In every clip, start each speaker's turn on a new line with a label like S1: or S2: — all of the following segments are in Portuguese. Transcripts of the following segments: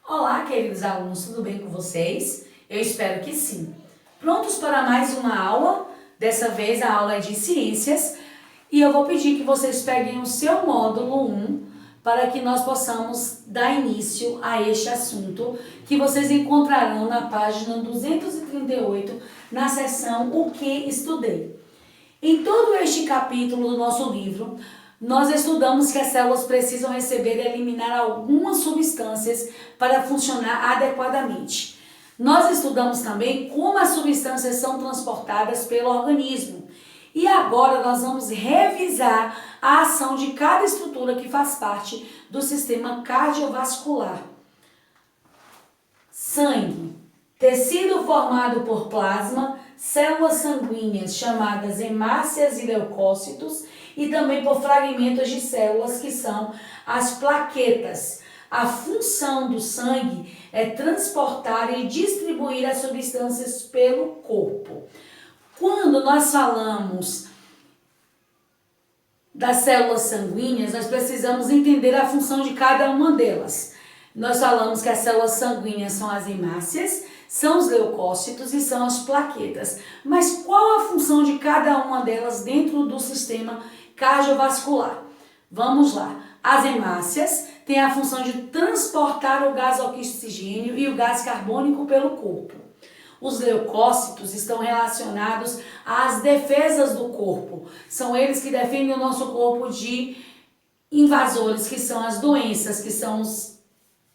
S1: Olá, queridos alunos, tudo bem com vocês? Eu espero que sim. Prontos para mais uma aula? Dessa vez a aula é de ciências e eu vou pedir que vocês peguem o seu módulo 1 para que nós possamos dar início a este assunto que vocês encontrarão na página 238, na seção O que estudei. Em todo este capítulo do nosso livro, nós estudamos que as células precisam receber e eliminar algumas substâncias para funcionar adequadamente. Nós estudamos também como as substâncias são transportadas pelo organismo. E agora nós vamos revisar a ação de cada estrutura que faz parte do sistema cardiovascular. Sangue, tecido formado por plasma, células sanguíneas chamadas hemácias e leucócitos e também por fragmentos de células que são as plaquetas. A função do sangue é transportar e distribuir as substâncias pelo corpo. Quando nós falamos das células sanguíneas, nós precisamos entender a função de cada uma delas. Nós falamos que as células sanguíneas são as hemácias, são os leucócitos e são as plaquetas. Mas qual a função de cada uma delas dentro do sistema cardiovascular? Vamos lá. As hemácias têm a função de transportar o gás oxigênio e o gás carbônico pelo corpo. Os leucócitos estão relacionados às defesas do corpo. São eles que defendem o nosso corpo de invasores, que são as doenças, que são os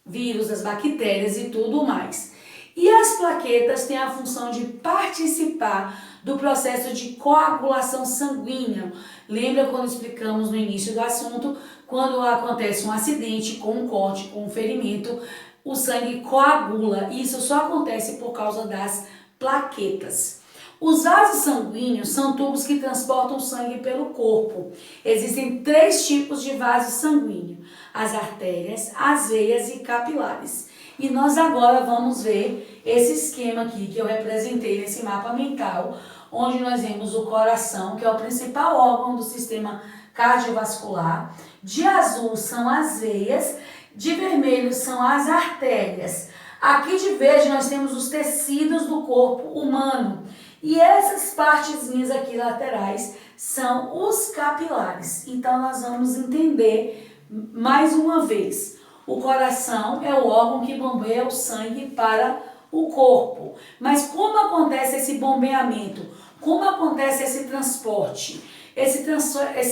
S1: vírus, as bactérias e tudo mais. E as plaquetas têm a função de participar do processo de coagulação sanguínea. Lembra quando explicamos no início do assunto, quando acontece um acidente com um corte, com um ferimento, o sangue coagula. Isso só acontece por causa das plaquetas. Os vasos sanguíneos são tubos que transportam sangue pelo corpo. Existem 3 tipos de vaso sanguíneo: as artérias, as veias e capilares. E nós agora vamos ver esse esquema aqui que eu representei nesse mapa mental, onde nós vemos o coração, que é o principal órgão do sistema cardiovascular. De azul são as veias, de vermelho são as artérias. Aqui de verde nós temos os tecidos do corpo humano. E essas partezinhas aqui laterais são os capilares. Então nós vamos entender mais uma vez. O coração é o órgão que bombeia o sangue para o corpo. Mas como acontece esse bombeamento? Como acontece esse transporte? Esse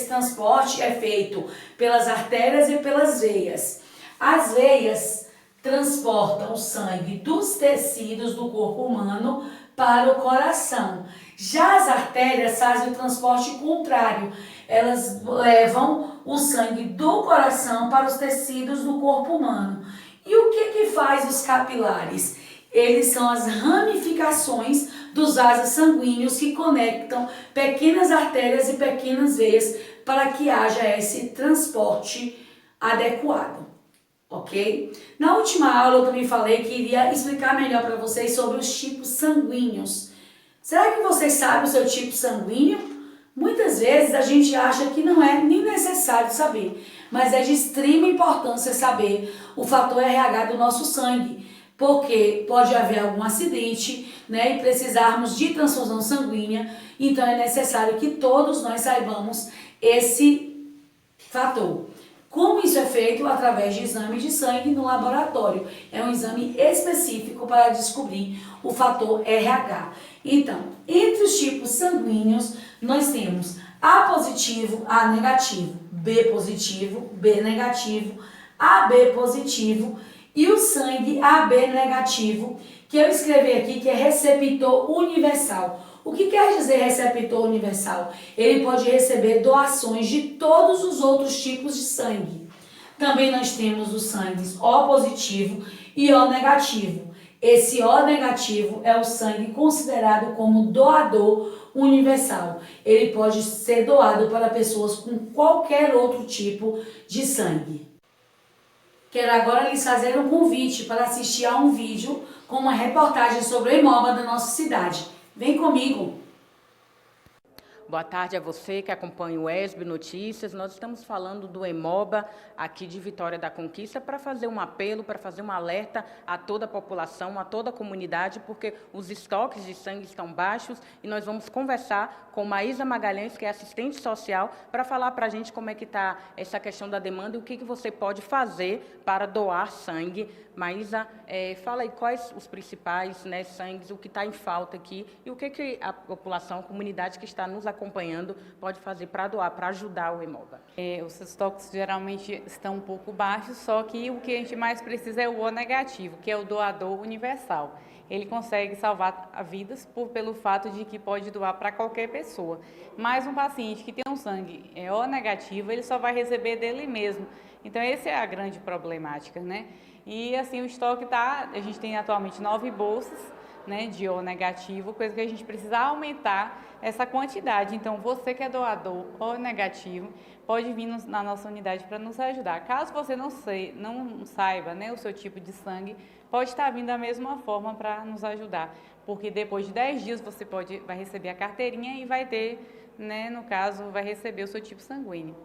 S1: transporte é feito pelas artérias e pelas veias. As veias transportam o sangue dos tecidos do corpo humano para o coração. Já as artérias fazem o transporte contrário. Elas levam o sangue do coração para os tecidos do corpo humano. E o que faz os capilares? Eles são as ramificações dos vasos sanguíneos que conectam pequenas artérias e pequenas veias para que haja esse transporte adequado. Ok? Na última aula eu também falei que iria explicar melhor para vocês sobre os tipos sanguíneos. Será que vocês sabem o seu tipo sanguíneo? Muitas vezes a gente acha que não é nem necessário saber, mas é de extrema importância saber o fator RH do nosso sangue, porque pode haver algum acidente, né, e precisarmos de transfusão sanguínea, então é necessário que todos nós saibamos esse fator. Como isso é feito? Através de exame de sangue no laboratório. É um exame específico para descobrir o fator RH. Então, entre os tipos sanguíneos, nós temos A positivo, A negativo, B positivo, B negativo, AB positivo e o sangue AB negativo, que eu escrevi aqui, que é receptor universal. O que quer dizer receptor universal? Ele pode receber doações de todos os outros tipos de sangue. Também nós temos os sangues O positivo e O negativo. Esse O negativo é o sangue considerado como doador universal. Ele pode ser doado para pessoas com qualquer outro tipo de sangue. Quero agora lhes fazer um convite para assistir a um vídeo com uma reportagem sobre o Hemóba da nossa cidade. Vem comigo!
S2: Boa tarde a você que acompanha o ESB Notícias. Nós estamos falando do Hemoba aqui de Vitória da Conquista para fazer um apelo, para fazer um alerta a toda a população, a toda a comunidade, porque os estoques de sangue estão baixos e nós vamos conversar com Maísa Magalhães, que é assistente social, para falar para a gente como é que está essa questão da demanda e o que você pode fazer para doar sangue. Maísa, fala aí quais os principais sangues, o que está em falta aqui e o que a população, a comunidade que está nos acompanhando pode fazer para doar, para ajudar o Hemoba.
S3: Os estoques geralmente estão um pouco baixos, só que o que a gente mais precisa é o O negativo, que é o doador universal. Ele consegue salvar vidas pelo fato de que pode doar para qualquer pessoa. Mas um paciente que tem um sangue O negativo, ele só vai receber dele mesmo. Então, essa é a grande problemática, né? E assim, o estoque a gente tem atualmente 9 bolsas, né, de O negativo, coisa que a gente precisa aumentar essa quantidade. Então, você que é doador O negativo, pode vir na nossa unidade para nos ajudar. Caso você não saiba, né, o seu tipo de sangue, pode estar vindo da mesma forma para nos ajudar, porque depois de 10 dias você vai receber a carteirinha e vai ter, né, no caso, vai receber o seu tipo sanguíneo.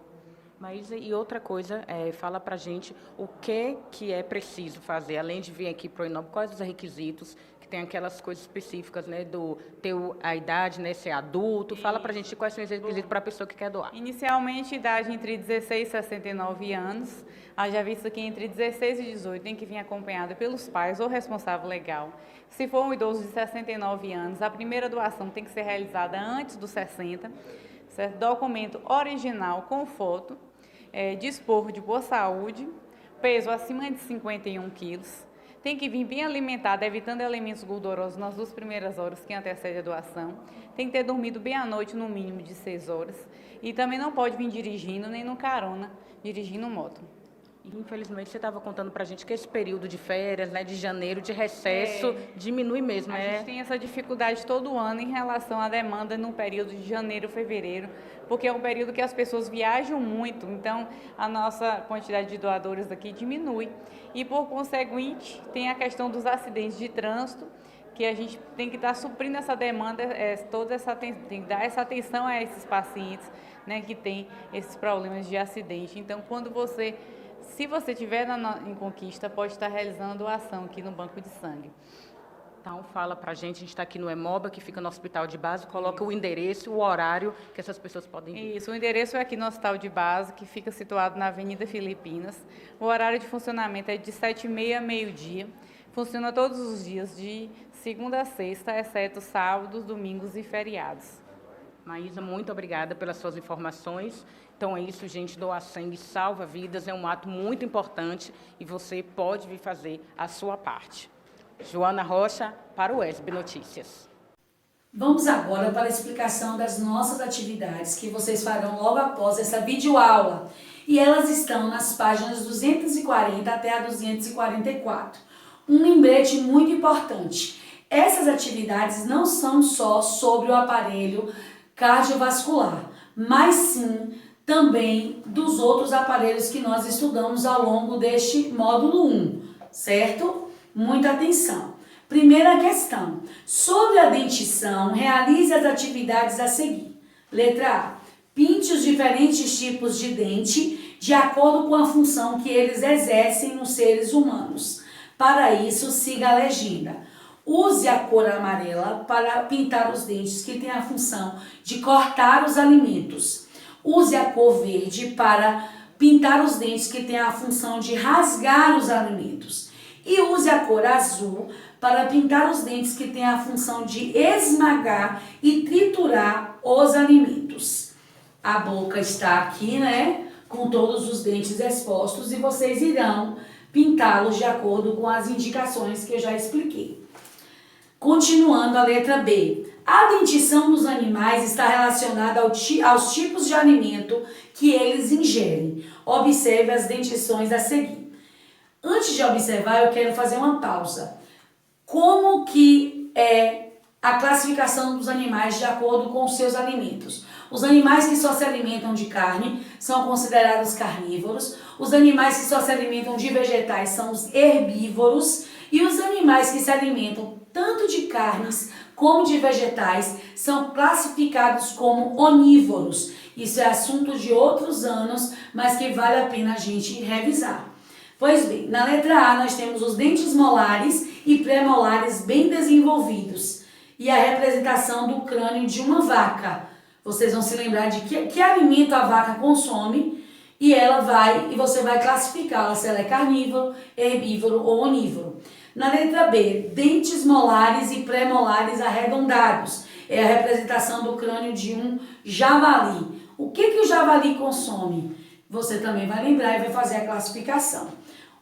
S2: Mas e outra coisa, fala para a gente o que é preciso fazer, além de vir aqui para o Hemoba, quais os requisitos, que tem aquelas coisas específicas, né, do ter a idade, né, ser adulto, fala para a gente quais são os requisitos para a pessoa que quer doar.
S3: Inicialmente, idade entre 16 e 69 anos, haja visto que entre 16 e 18 tem que vir acompanhado pelos pais ou responsável legal. Se for um idoso de 69 anos, a primeira doação tem que ser realizada antes dos 60, certo? Documento original com foto, dispor de boa saúde, peso acima de 51 quilos, tem que vir bem alimentado, evitando elementos gordurosos nas 2 primeiras horas que antecedem a doação, tem que ter dormido bem à noite, no mínimo de 6 horas, e também não pode vir dirigindo, nem no carona, dirigindo moto.
S2: Infelizmente, você estava contando para a gente que esse período de férias, né, de janeiro, de recesso, diminui mesmo.
S3: A gente tem essa dificuldade todo ano em relação à demanda no período de janeiro, fevereiro, porque é um período que as pessoas viajam muito, então a nossa quantidade de doadores aqui diminui. E, por conseguinte, tem a questão dos acidentes de trânsito, que a gente tem que estar suprindo essa demanda, tem que dar essa atenção a esses pacientes, né, que têm esses problemas de acidente. Então, se você estiver em Conquista, pode estar realizando doação aqui no Banco de Sangue.
S2: Então, fala para a gente está aqui no Hemoba, que fica no Hospital de Base, coloca o endereço, o horário que essas pessoas podem vir.
S3: Isso, o endereço é aqui no Hospital de Base, que fica situado na Avenida Filipinas. O horário de funcionamento é de 7h30 a meio-dia. Funciona todos os dias, de segunda a sexta, exceto sábados, domingos e feriados.
S2: Maísa, muito obrigada pelas suas informações. Então é isso, gente, doar sangue salva vidas, é um ato muito importante e você pode vir fazer a sua parte. Joana Rocha, para o ESB Notícias.
S1: Vamos agora para a explicação das nossas atividades que vocês farão logo após essa videoaula. E elas estão nas páginas 240 até a 244. Um lembrete muito importante. Essas atividades não são só sobre o aparelho cardiovascular, mas sim também dos outros aparelhos que nós estudamos ao longo deste módulo 1, certo? Muita atenção. Primeira questão. Sobre a dentição, realize as atividades a seguir. Letra A. Pinte os diferentes tipos de dente de acordo com a função que eles exercem nos seres humanos. Para isso, siga a legenda. Use a cor amarela para pintar os dentes que têm a função de cortar os alimentos. Use a cor verde para pintar os dentes que têm a função de rasgar os alimentos. E use a cor azul para pintar os dentes que têm a função de esmagar e triturar os alimentos. A boca está aqui, né? Com todos os dentes expostos e vocês irão pintá-los de acordo com as indicações que eu já expliquei. Continuando a letra B. A dentição dos animais está relacionada aos tipos de alimento que eles ingerem. Observe as dentições a seguir. Antes de observar, eu quero fazer uma pausa. Como que é a classificação dos animais de acordo com os seus alimentos? Os animais que só se alimentam de carne são considerados carnívoros. Os animais que só se alimentam de vegetais são os herbívoros. E os animais que se alimentam tanto de carnes como de vegetais, são classificados como onívoros. Isso é assunto de outros anos, mas que vale a pena a gente revisar. Pois bem, na letra A nós temos os dentes molares e pré-molares bem desenvolvidos e a representação do crânio de uma vaca. Vocês vão se lembrar de que alimento a vaca consome e você vai classificá-la se ela é carnívoro, herbívoro ou onívoro. Na letra B, dentes molares e pré-molares arredondados. É a representação do crânio de um javali. O que o javali consome? Você também vai lembrar e vai fazer a classificação.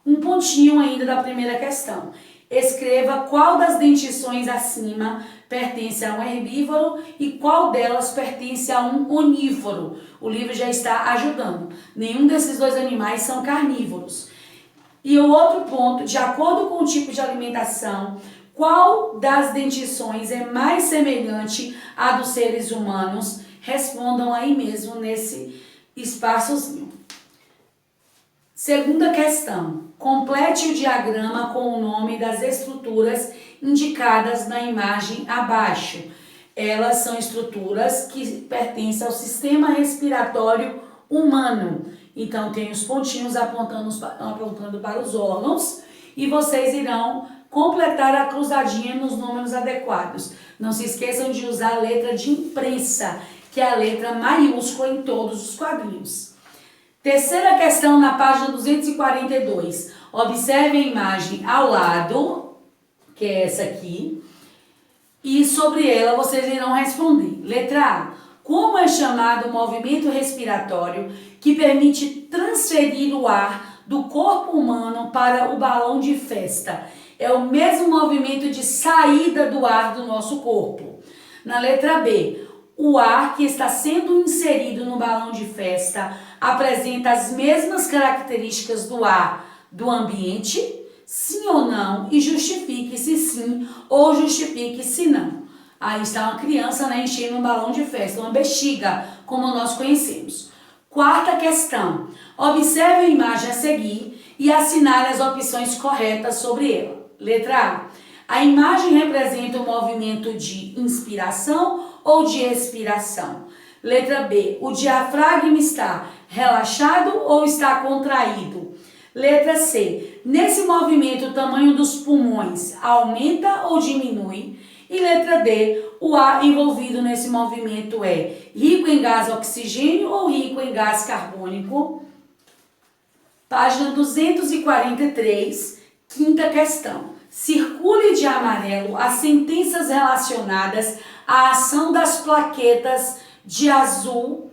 S1: Um pontinho ainda da primeira questão. Escreva qual das dentições acima pertence a um herbívoro e qual delas pertence a um onívoro. O livro já está ajudando. Nenhum desses dois animais são carnívoros. E o outro ponto, de acordo com o tipo de alimentação, qual das dentições é mais semelhante à dos seres humanos? Respondam aí mesmo nesse espaçozinho. Segunda questão. Complete o diagrama com o nome das estruturas indicadas na imagem abaixo. Elas são estruturas que pertencem ao sistema respiratório humano. Então, tem os pontinhos apontando para os órgãos e vocês irão completar a cruzadinha nos números adequados. Não se esqueçam de usar a letra de imprensa, que é a letra maiúscula em todos os quadrinhos. Terceira questão na página 242. Observe a imagem ao lado, que é essa aqui, e sobre ela vocês irão responder. Letra A. Como é chamado o movimento respiratório que permite transferir o ar do corpo humano para o balão de festa? É o mesmo movimento de saída do ar do nosso corpo. Na letra B, o ar que está sendo inserido no balão de festa apresenta as mesmas características do ar do ambiente? Sim ou não? E justifique se sim ou justifique se não. Aí está uma criança, enchendo um balão de festa, uma bexiga, como nós conhecemos. Quarta questão. Observe a imagem a seguir e assinale as opções corretas sobre ela. Letra A. A imagem representa o movimento de inspiração ou de expiração? Letra B. O diafragma está relaxado ou está contraído? Letra C. Nesse movimento, o tamanho dos pulmões aumenta ou diminui? E letra D. O ar envolvido nesse movimento é rico em gás oxigênio ou rico em gás carbônico? Página 243, quinta questão. Circule de amarelo as sentenças relacionadas à ação das plaquetas, de azul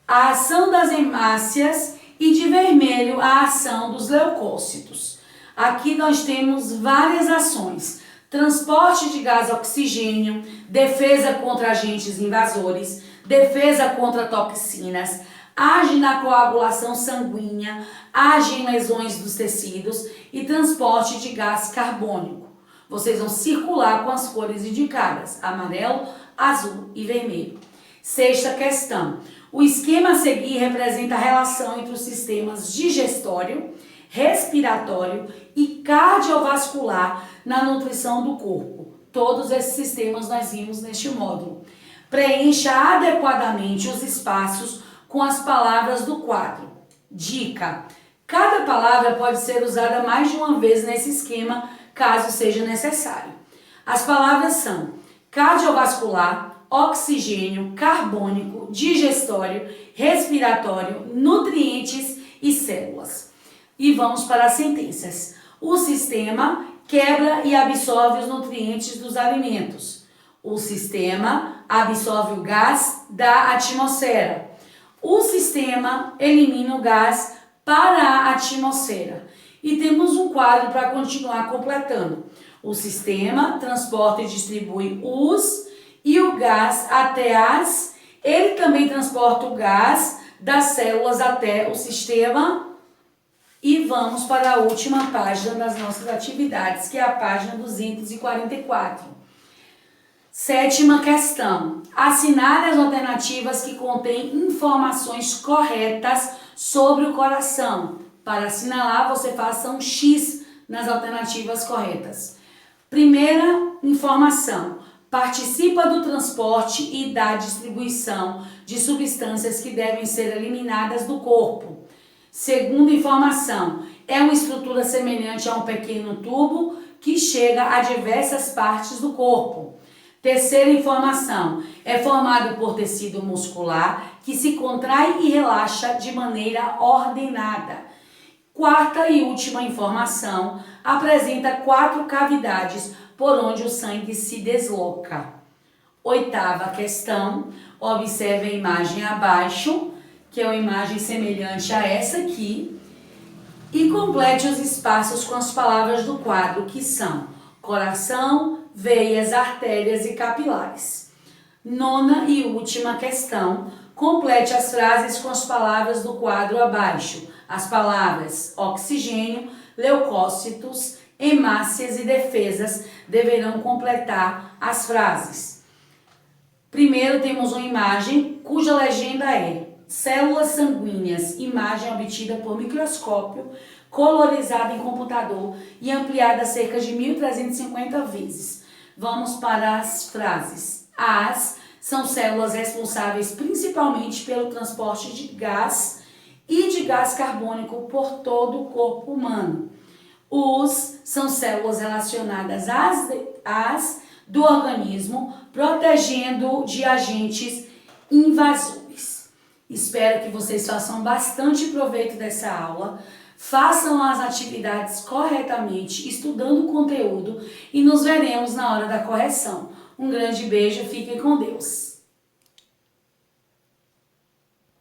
S1: a ação das hemácias e de vermelho a ação dos leucócitos. Aqui nós temos várias ações: transporte de gás oxigênio, defesa contra agentes invasores, defesa contra toxinas, age na coagulação sanguínea, age em lesões dos tecidos e transporte de gás carbônico. Vocês vão circular com as cores indicadas: amarelo, azul e vermelho. Sexta questão. O esquema a seguir representa a relação entre os sistemas digestório, respiratório e cardiovascular na nutrição do corpo. Todos esses sistemas nós vimos neste módulo. Preencha adequadamente os espaços com as palavras do quadro. Dica: cada palavra pode ser usada mais de uma vez nesse esquema, caso seja necessário. As palavras são cardiovascular, oxigênio, carbônico, digestório, respiratório, nutrientes e células. E vamos para as sentenças. O sistema quebra e absorve os nutrientes dos alimentos. O sistema absorve o gás da atmosfera. O sistema elimina o gás para a atmosfera. E temos um quadro para continuar completando. O sistema transporta e distribui os e o gás até ele também transporta o gás das células até o sistema. E vamos para a última página das nossas atividades, que é a página 244. Sétima questão. Assinale as alternativas que contêm informações corretas sobre o coração. Para assinalar, você faça um X nas alternativas corretas. Primeira informação. participa do transporte e da distribuição de substâncias que devem ser eliminadas do corpo. Segunda informação, é uma estrutura semelhante a um pequeno tubo que chega a diversas partes do corpo. Terceira informação, é formado por tecido muscular que se contrai e relaxa de maneira ordenada. Quarta e última informação, apresenta 4 cavidades por onde o sangue se desloca. Oitava questão, observe a imagem abaixo, que é uma imagem semelhante a essa aqui, e complete os espaços com as palavras do quadro, que são coração, veias, artérias e capilares. Nona e última questão, complete as frases com as palavras do quadro abaixo. As palavras oxigênio, leucócitos, hemácias e defesas deverão completar as frases. Primeiro temos uma imagem cuja legenda é células sanguíneas, imagem obtida por microscópio, colorizada em computador e ampliada cerca de 1.350 vezes. Vamos para as frases. As são células responsáveis principalmente pelo transporte de gás e de gás carbônico por todo o corpo humano. Os são células relacionadas às do organismo, protegendo de agentes invasores. Espero que vocês façam bastante proveito dessa aula, façam as atividades corretamente, estudando o conteúdo e nos veremos na hora da correção. Um grande beijo, fiquem com Deus.